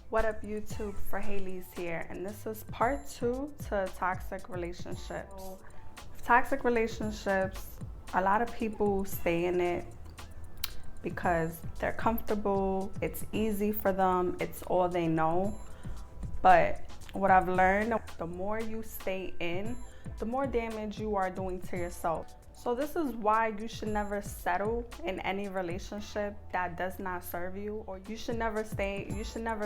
What up, YouTube? For Haley's here, and this is part 2 to toxic relationships. Toxic relationships, a lot of people stay in it because they're comfortable, it's easy for them, it's all they know. But what I've learned, the more you stay in, the more damage you are doing to yourself. So this is why you should never settle in any relationship that does not serve you, or you should never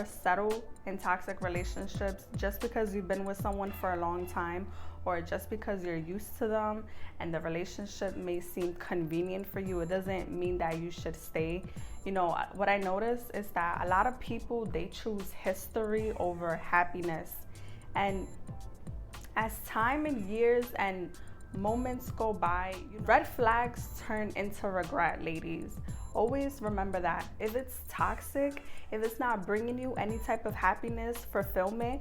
settle in toxic relationships just because you've been with someone for a long time, or just because you're used to them and the relationship may seem convenient for you. It doesn't mean that you should stay. You know, what I notice is that a lot of people, they choose history over happiness. And as time and years and moments go by, red flags turn into regret, ladies. Always remember that. If it's toxic, if it's not bringing you any type of happiness, fulfillment,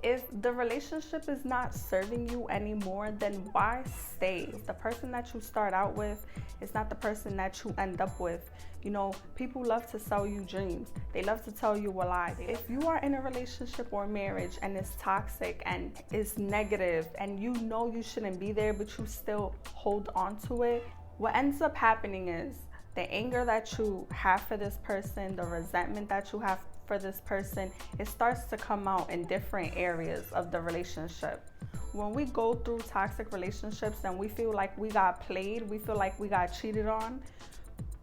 if the relationship is not serving you anymore, then why stay? The person that you start out with is not the person that you end up with. You know, people love to sell you dreams. They love to tell you a lie. If you are in a relationship or marriage and it's toxic and it's negative and you know you shouldn't be there, but you still hold on to it, what ends up happening is the anger that you have for this person, the resentment that you have for this person, it starts to come out in different areas of the relationship. When we go through toxic relationships and we feel like we got played, we feel like we got cheated on,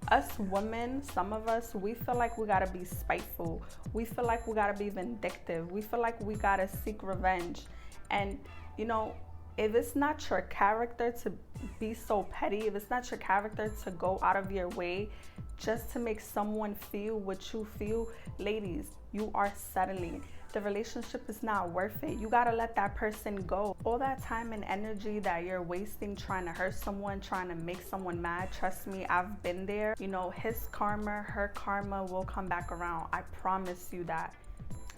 us women, some of us, we feel like we gotta be spiteful. We feel like we gotta be vindictive. We feel like we gotta seek revenge. And, you know, if it's not your character to be so petty, if it's not your character to go out of your way just to make someone feel what you feel, ladies, you are settling. The relationship is not worth it. You gotta let that person go. All that time and energy that you're wasting trying to hurt someone, trying to make someone mad, trust me, I've been there. You know, his karma, her karma will come back around. I promise you that.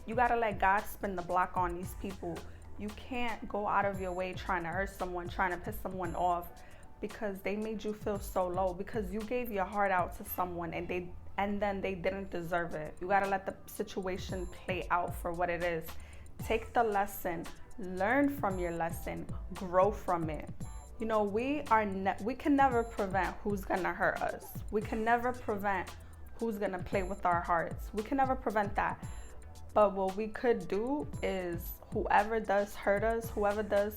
You gotta let God spin the block on these people. You can't go out of your way trying to hurt someone, trying to piss someone off because they made you feel so low, because you gave your heart out to someone and then they didn't deserve it. You gotta let the situation play out for what it is. Take the lesson, learn from your lesson, grow from it. You know, we can never prevent who's gonna hurt us. We can never prevent who's gonna play with our hearts. We can never prevent that. But what we could do is whoever does hurt us, whoever does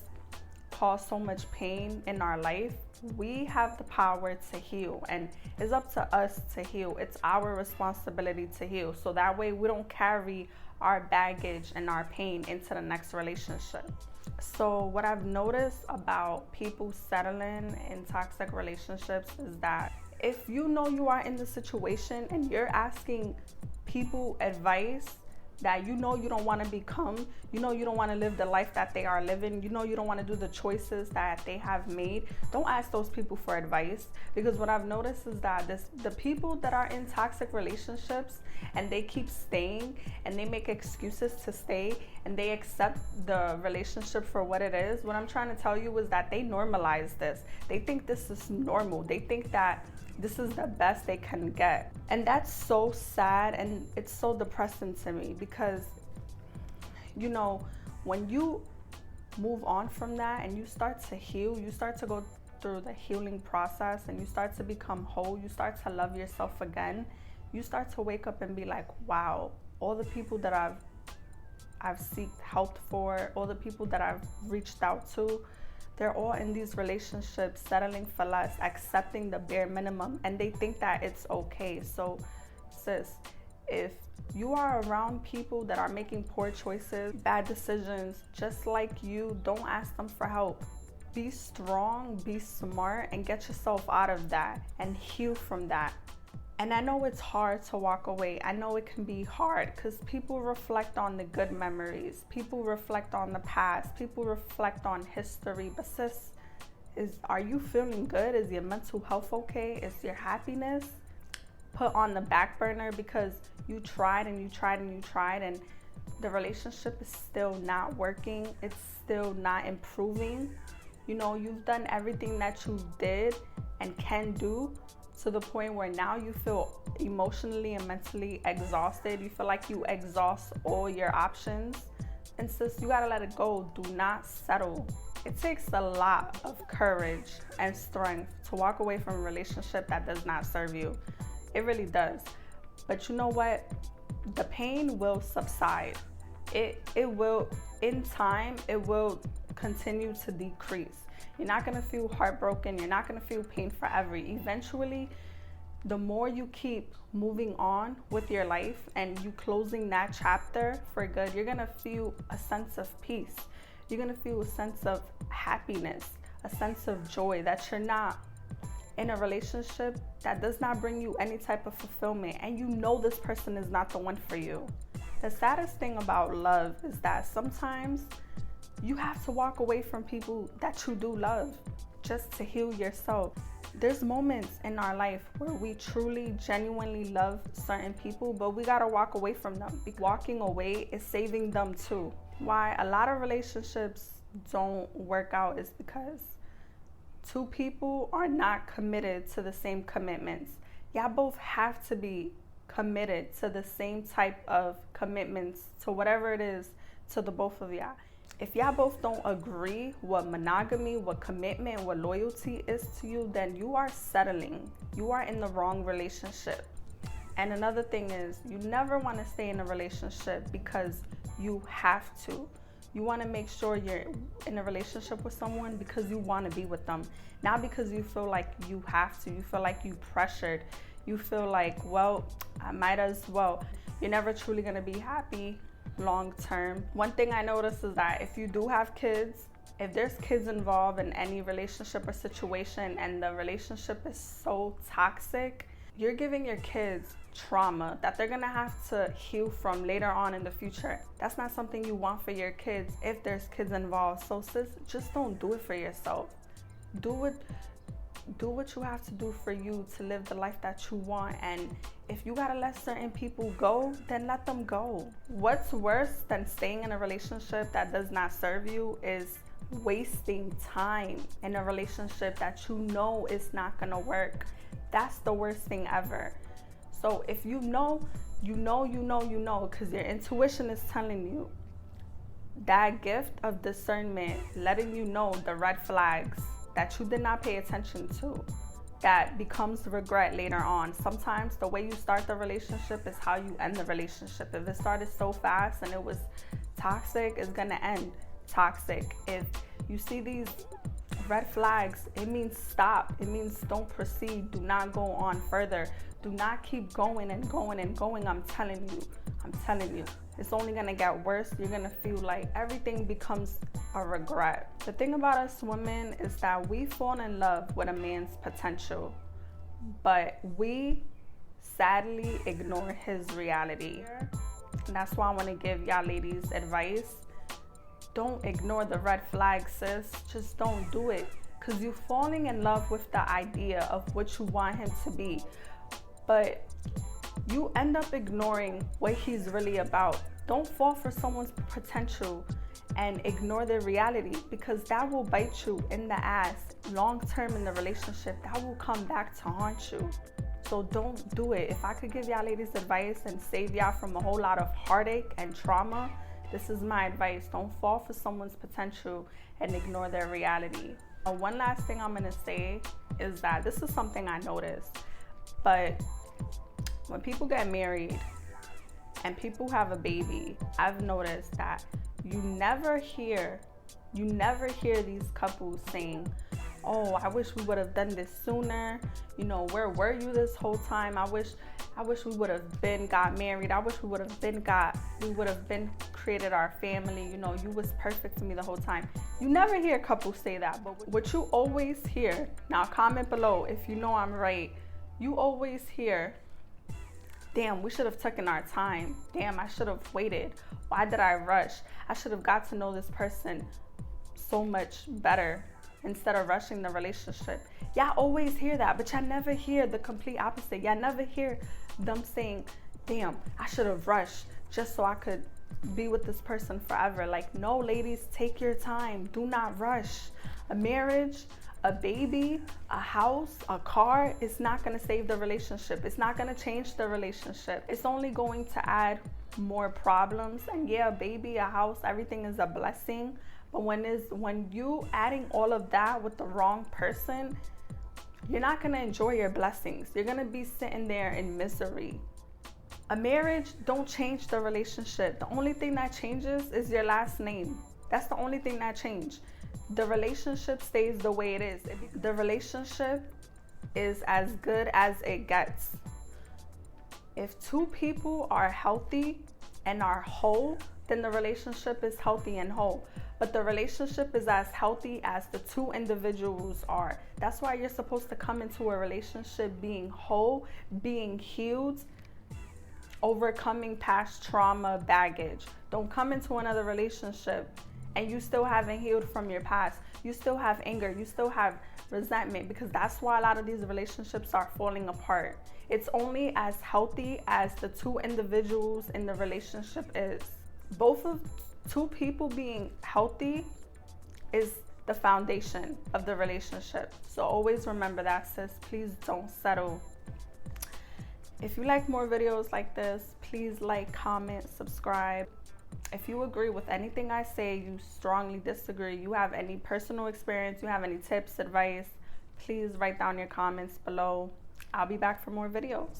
cause so much pain in our life, we have the power to heal, and it's up to us to heal. It's our responsibility to heal, so that way we don't carry our baggage and our pain into the next relationship. So what I've noticed about people settling in toxic relationships is that if you know you are in the situation and you're asking people advice that you know you don't want to become, you know you don't want to live the life that they are living, you know you don't want to do the choices that they have made, don't ask those people for advice. Because what I've noticed is that the people that are in toxic relationships and they keep staying and they make excuses to stay and they accept the relationship for what it is, what I'm trying to tell you is that they normalize this. They think this is normal. They think that this is the best they can get. And that's so sad and it's so depressing to me because, you know, when you move on from that and you start to heal, you start to go through the healing process and you start to become whole, you start to love yourself again, you start to wake up and be like, wow, all the people that I've sought help for, all the people that I've reached out to, they're all in these relationships, settling for less, accepting the bare minimum, and they think that it's okay. So, sis, if you are around people that are making poor choices, bad decisions, just like you, don't ask them for help. Be strong, be smart, and get yourself out of that and heal from that. And I know it's hard to walk away. I know it can be hard because people reflect on the good memories. People reflect on the past. People reflect on history. But sis, are you feeling good? Is your mental health okay? Is your happiness put on the back burner because you tried and you tried and you tried and the relationship is still not working? It's still not improving. You know, you've done everything that you did and can do to the point where now you feel emotionally and mentally exhausted. You feel like you exhaust all your options. And sis, you gotta let it go. Do not settle. It takes a lot of courage and strength to walk away from a relationship that does not serve you. It really does. But you know what? The pain will subside. It will, in time, it will continue to decrease. You're not gonna feel heartbroken. You're not gonna feel pain forever. Eventually, the more you keep moving on with your life and you closing that chapter for good, you're gonna feel a sense of peace. You're gonna feel a sense of happiness, a sense of joy that you're not in a relationship that does not bring you any type of fulfillment, and you know this person is not the one for you. The saddest thing about love is that sometimes you have to walk away from people that you do love just to heal yourself. There's moments in our life where we truly, genuinely love certain people, but we gotta walk away from them. Walking away is saving them too. Why a lot of relationships don't work out is because two people are not committed to the same commitments. Y'all both have to be committed to the same type of commitments, to whatever it is, to the both of y'all. If y'all both don't agree what monogamy, what commitment, what loyalty is to you, then you are settling. You are in the wrong relationship. And another thing is, you never want to stay in a relationship because you have to. You want to make sure you're in a relationship with someone because you want to be with them, not because you feel like you have to. You feel like you pressured. You feel like, well, I might as well. You're never truly going to be happy long term. One thing I noticed is that if you do have kids, if there's kids involved in any relationship or situation and the relationship is so toxic, you're giving your kids trauma that they're gonna have to heal from later on in the future. That's not something you want for your kids if there's kids involved. So sis, just don't do it for yourself. Do what you have to do for you to live the life that you want. And if you gotta let certain people go, then let them go. What's worse than staying in a relationship that does not serve you is wasting time in a relationship that you know is not gonna work. That's the worst thing ever. So if you know, because your intuition is telling you, that gift of discernment, letting you know the red flags that you did not pay attention to, that becomes regret later on. Sometimes the way you start the relationship is how you end the relationship. If it started so fast and it was toxic, it's gonna end toxic. If you see these red flags, it means stop. It means don't proceed. Do not go on further. Do not keep going and going and going. I'm telling you, it's only gonna get worse. You're gonna feel like everything becomes a regret. The thing about us women is that we fall in love with a man's potential, but we sadly ignore his reality. And that's why I want to give y'all ladies advice. Don't ignore the red flags, sis. Just don't do it, because you're falling in love with the idea of what you want him to be, but you end up ignoring what he's really about. Don't fall for someone's potential and ignore their reality, because that will bite you in the ass long term in the relationship. That will come back to haunt you. So don't do it. If I could give y'all ladies advice and save y'all from a whole lot of heartache and trauma, this is my advice. Don't fall for someone's potential and ignore their reality. One last thing I'm gonna say is that this is something I noticed, but when people get married and people have a baby, I've noticed that you never hear these couples saying, oh, I wish we would have done this sooner. You know, where were you this whole time? I wish we would have been got married. I wish we would have been created our family. You know, you was perfect to me the whole time. You never hear couples say that, but what you always hear, now comment below if you know I'm right, you always hear, damn, we should have taken our time. Damn, I should have waited. Why did I rush? I should have got to know this person so much better instead of rushing the relationship. Y'all always hear that, but y'all never hear the complete opposite. Y'all never hear them saying, damn, I should have rushed just so I could be with this person forever. Like, no, ladies, take your time. Do not rush. A marriage A baby, a house, a car is not going to save the relationship. It's not going to change the relationship. It's only going to add more problems. And yeah, a baby, a house, everything is a blessing. But when you adding all of that with the wrong person, you're not going to enjoy your blessings. You're going to be sitting there in misery. A marriage don't change the relationship. The only thing that changes is your last name. That's the only thing that changes. The relationship stays the way it is. The relationship is as good as it gets. If two people are healthy and are whole, then the relationship is healthy and whole. But the relationship is as healthy as the two individuals are. That's why you're supposed to come into a relationship being whole, being healed, overcoming past trauma, baggage. Don't come into another relationship and you still haven't healed from your past. You still have anger. You still have resentment, because that's why a lot of these relationships are falling apart. It's only as healthy as the two individuals in the relationship is. Both of two people being healthy is the foundation of the relationship. So always remember that, sis. Please don't settle. If you like more videos like this, please like, comment, subscribe. If you agree with anything I say, you strongly disagree, you have any personal experience, you have any tips, advice, please write down your comments below. I'll be back for more videos.